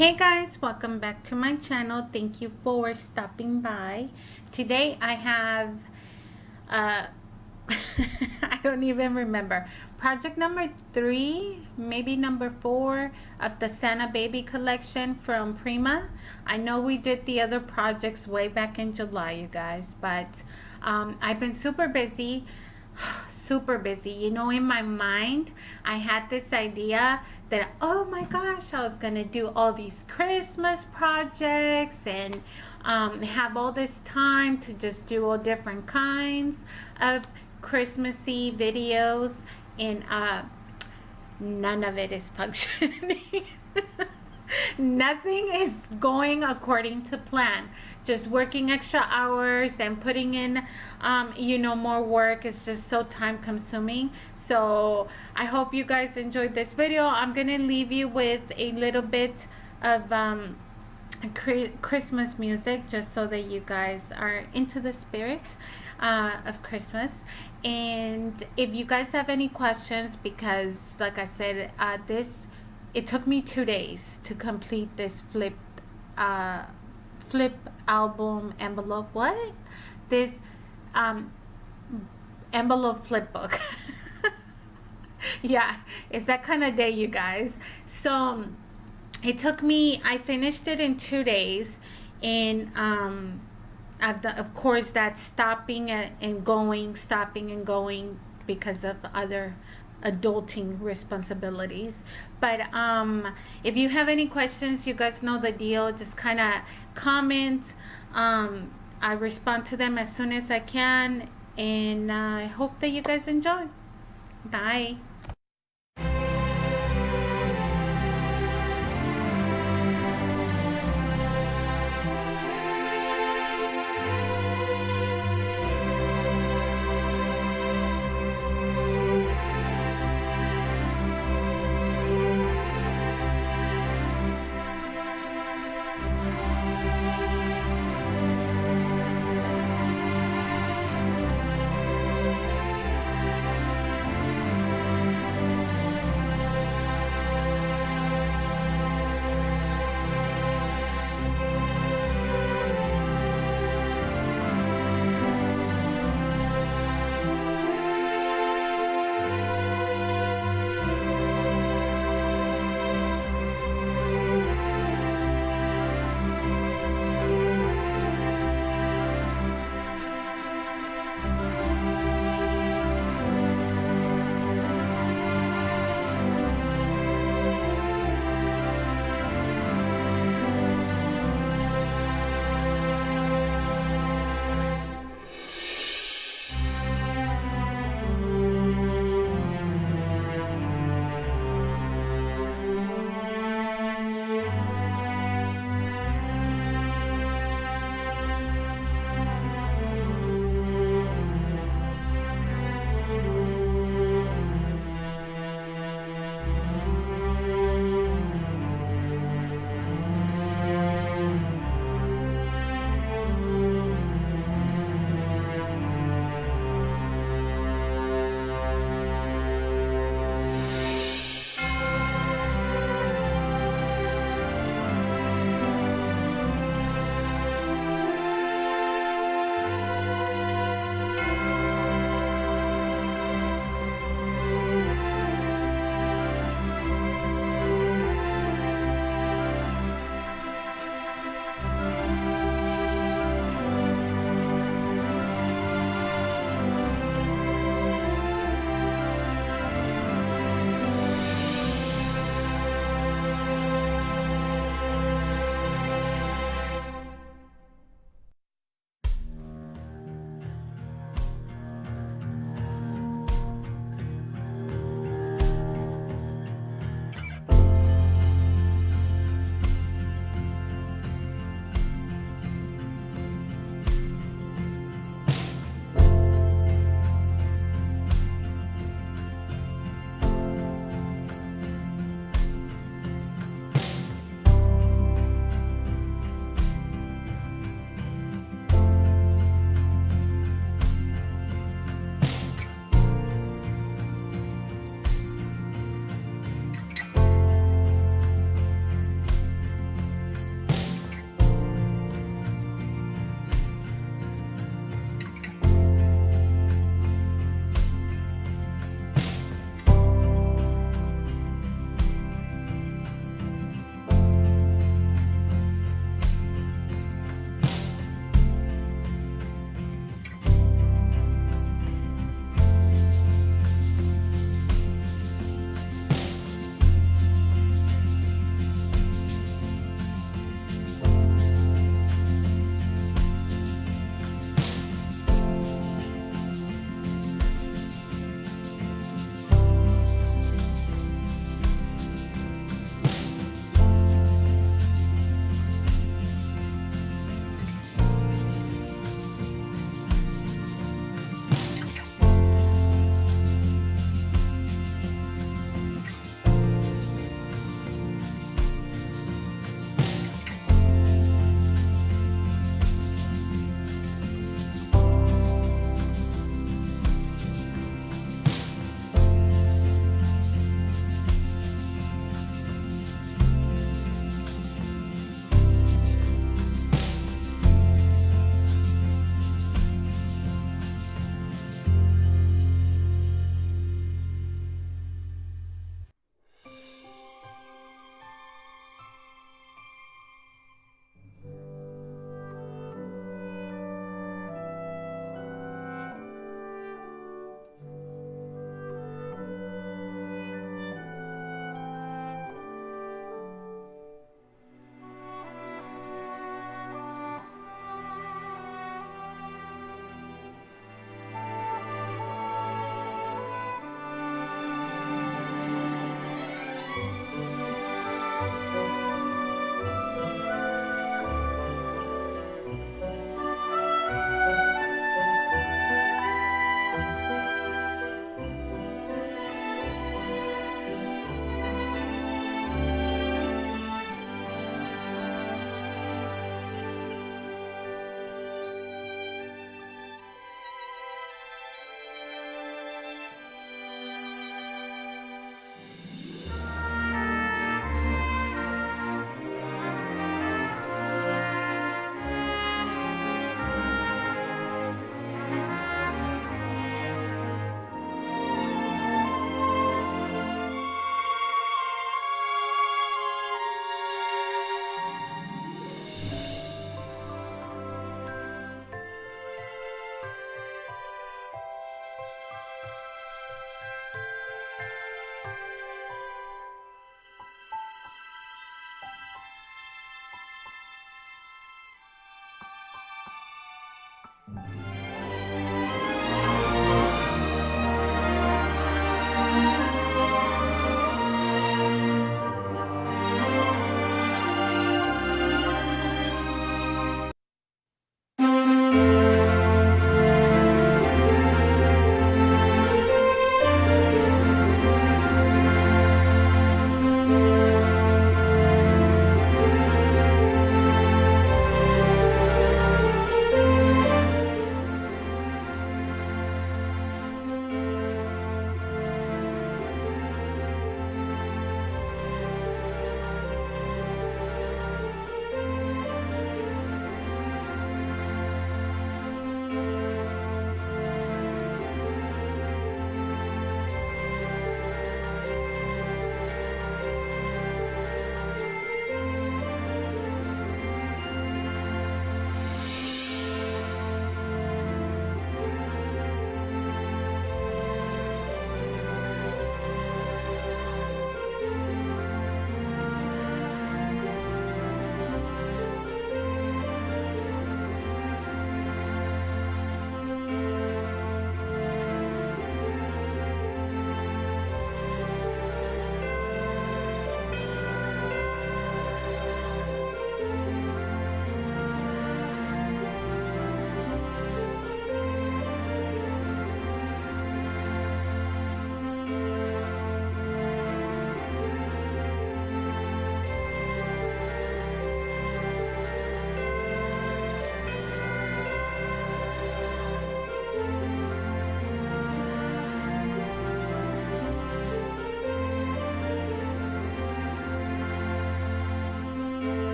Hey guys, welcome back to my channel. Thank you for stopping by. Today I have I don't even remember, project number 3, maybe number 4 of the Santa Baby collection from Prima. I know we did the other projects way back in July, you guys, but I've been super busy. Super busy. You know, in my mind I had this idea that, oh my gosh, I was gonna do all these Christmas projects and have all this time to just do all different kinds of Christmassy videos, and none of it is functioning. Nothing is going according to plan. Just working extra hours and putting in more work is just so time consuming. So I hope you guys enjoyed this video. I'm gonna leave you with a little bit of Christmas music, just so that you guys are into the spirit of Christmas. And if you guys have any questions, because like I said, it took me 2 days to complete this flip album envelope. What? This envelope flip book. Yeah, it's that kind of day, you guys. So it took me, I finished it in 2 days, and I've done, of course, that's stopping and going because of other adulting responsibilities. But if you have any questions, you guys know the deal. Just kind of comment. I respond to them as soon as I can, and I hope that you guys enjoy. Bye.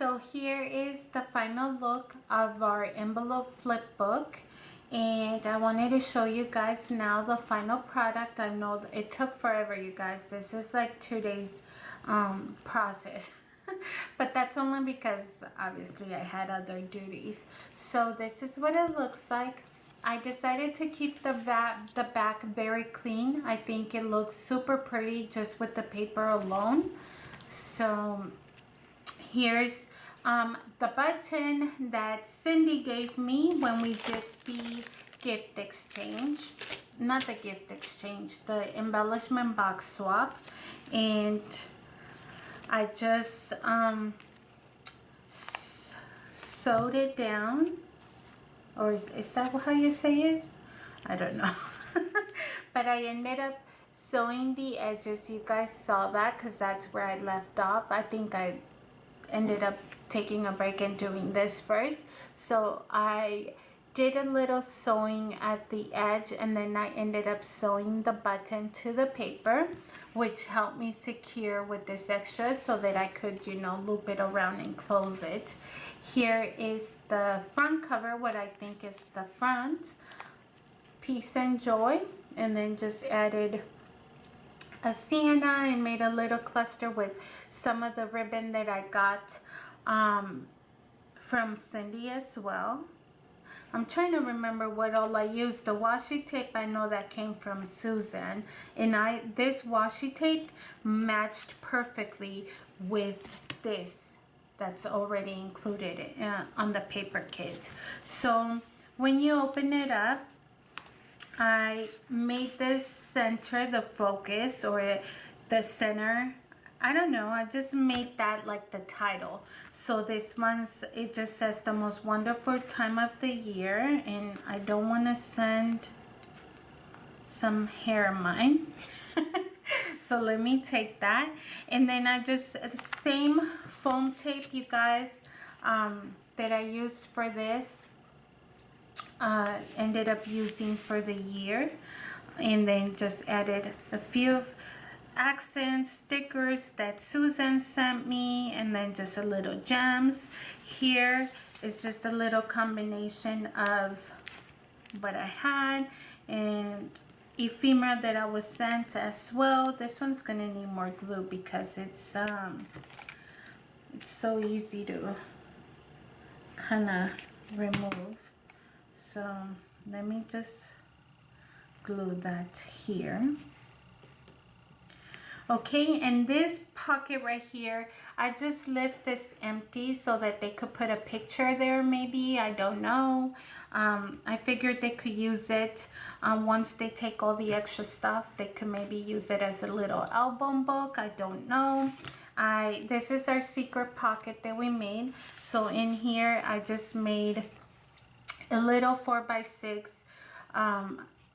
So here is the final look of our envelope flip book, and I wanted to show you guys now the final product. I know it took forever, you guys. This is like 2 days process. But that's only because obviously I had other duties. So this is what it looks like. I decided to keep the back very clean. I think it looks super pretty just with the paper alone. So here's the button that Cindy gave me when we did the gift exchange. Not the gift exchange, the embellishment box swap. And I just sewed it down. Or is that how you say it? I don't know. But I ended up sewing the edges. You guys saw that because that's where I left off. I think I ended up taking a break and doing this first. So I did a little sewing at the edge, and then I ended up sewing the button to the paper, which helped me secure with this extra so that I could, you know, loop it around and close it. Here is the front cover, what I think is the front. Peace and joy. And then just added a sienna and made a little cluster with some of the ribbon that I got from Cindy as well. I'm trying to remember what all I used. The washi tape, I know that came from Susan. And this washi tape matched perfectly with this that's already included on the paper kit. So when you open it up, I made this center the focus, or the center. I don't know, I just made that like the title. So this one's, it just says the most wonderful time of the year, and I don't want to send some hair of mine. So let me take that. And then I just, same foam tape, you guys, that I used for this, ended up using for the year. And then just added a few of accents, stickers that Susan sent me, and then just a little gems. Here is just a little combination of what I had and ephemera that I was sent as well. This one's gonna need more glue because it's so easy to kind of remove. So let me just glue that here. Okay, and this pocket right here, I just left this empty so that they could put a picture there maybe, I don't know. I figured they could use it once they take all the extra stuff. They could maybe use it as a little album book, I don't know. This is our secret pocket that we made. So in here, I just made a little 4x6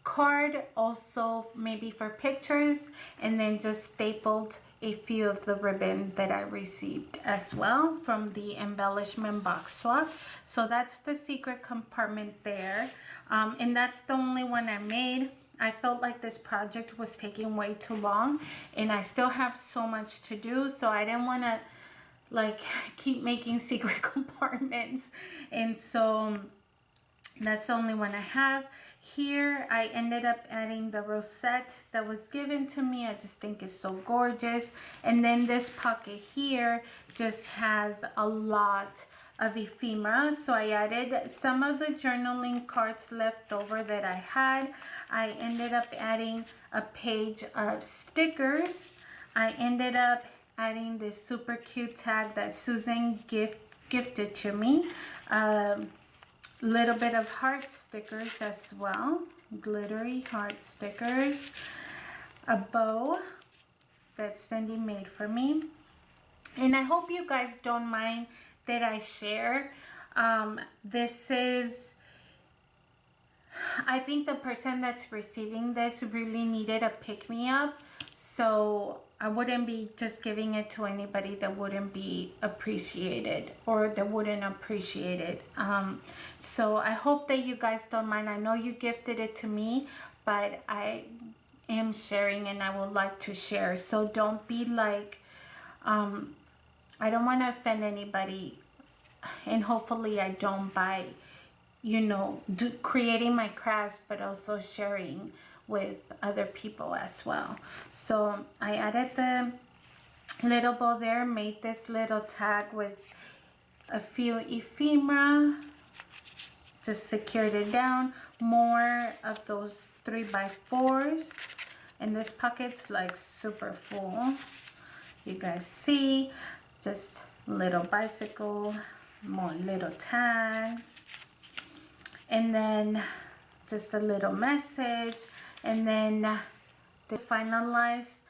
card, also maybe for pictures, and then just stapled a few of the ribbon that I received as well from the embellishment box swap. So that's the secret compartment there, and that's the only one I made. I felt like this project was taking way too long, and I still have so much to do, so I didn't want to like keep making secret compartments, and so that's the only one I have. Here I ended up adding the rosette that was given to me. I just think it's so gorgeous. And then this pocket here just has a lot of ephemera. So I added some of the journaling cards left over that I had. I ended up adding a page of stickers. I ended up adding this super cute tag that Susan gifted to me. Little bit of heart stickers as well, glittery heart stickers, a bow that Cindy made for me. And I hope you guys don't mind that I share. This is, I think the person that's receiving this really needed a pick-me-up, so I wouldn't be just giving it to anybody that wouldn't be appreciated or that wouldn't appreciate it. So I hope that you guys don't mind. I know you gifted it to me, but I am sharing and I would like to share. So don't be like I don't want to offend anybody, and hopefully I don't by, you know, creating my crafts, but also sharing with other people as well. So I added the little bow there, made this little tag with a few ephemera, just secured it down, more of those 3x4s, and this pocket's like super full. You guys see, just little bicycle, more little tags, and then just a little message. And then to finalize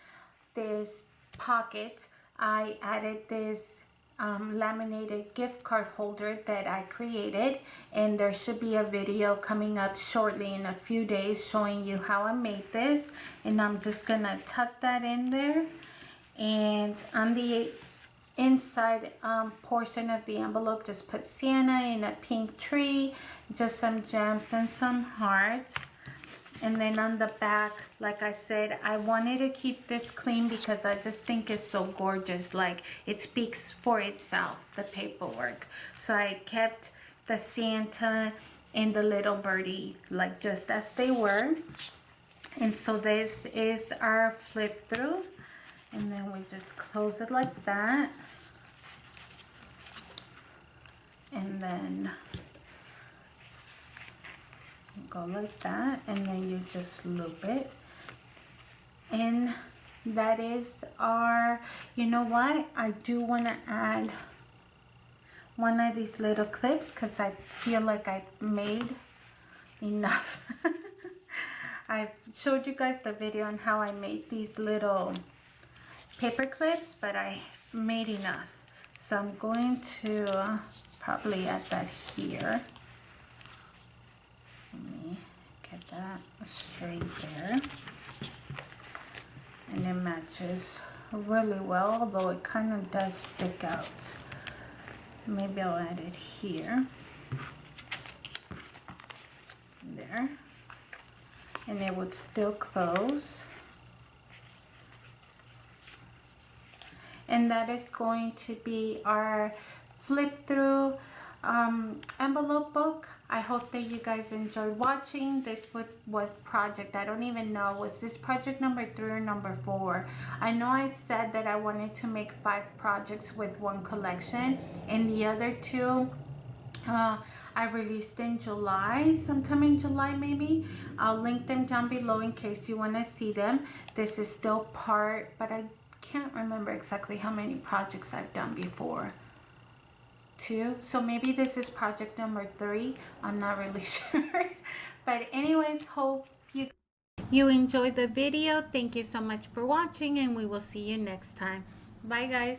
this pocket, I added this laminated gift card holder that I created, and there should be a video coming up shortly in a few days showing you how I made this. And I'm just gonna tuck that in there, and on the inside portion of the envelope, just put Sienna in a pink tree, just some gems and some hearts. And then on the back, like I said, I wanted to keep this clean because I just think it's so gorgeous. Like, it speaks for itself, the paperwork. So I kept the Santa and the little birdie like just as they were. And so this is our flip through, and then we just close it like that, and then go like that, and then you just loop it. And that is our, you know what, I do want to add one of these little clips because I feel like I've made enough. I showed you guys the video on how I made these little paper clips, but I made enough, so I'm going to probably add that here. Let me get that straight there, and it matches really well, although it kind of does stick out. Maybe I'll add it here, there, and it would still close. And that is going to be our flip through envelope book. I hope that you guys enjoyed watching. This was project, I don't even know, was this project number 3 or number 4? I know I said that I wanted to make 5 projects with one collection, and the other 2 I released in July, sometime in July maybe. I'll link them down below in case you want to see them. This is still part, but I can't remember exactly how many projects I've done before. 2, so maybe this is project number 3. I'm not really sure. But anyways, hope you enjoyed the video. Thank you so much for watching, and we will see you next time. Bye guys.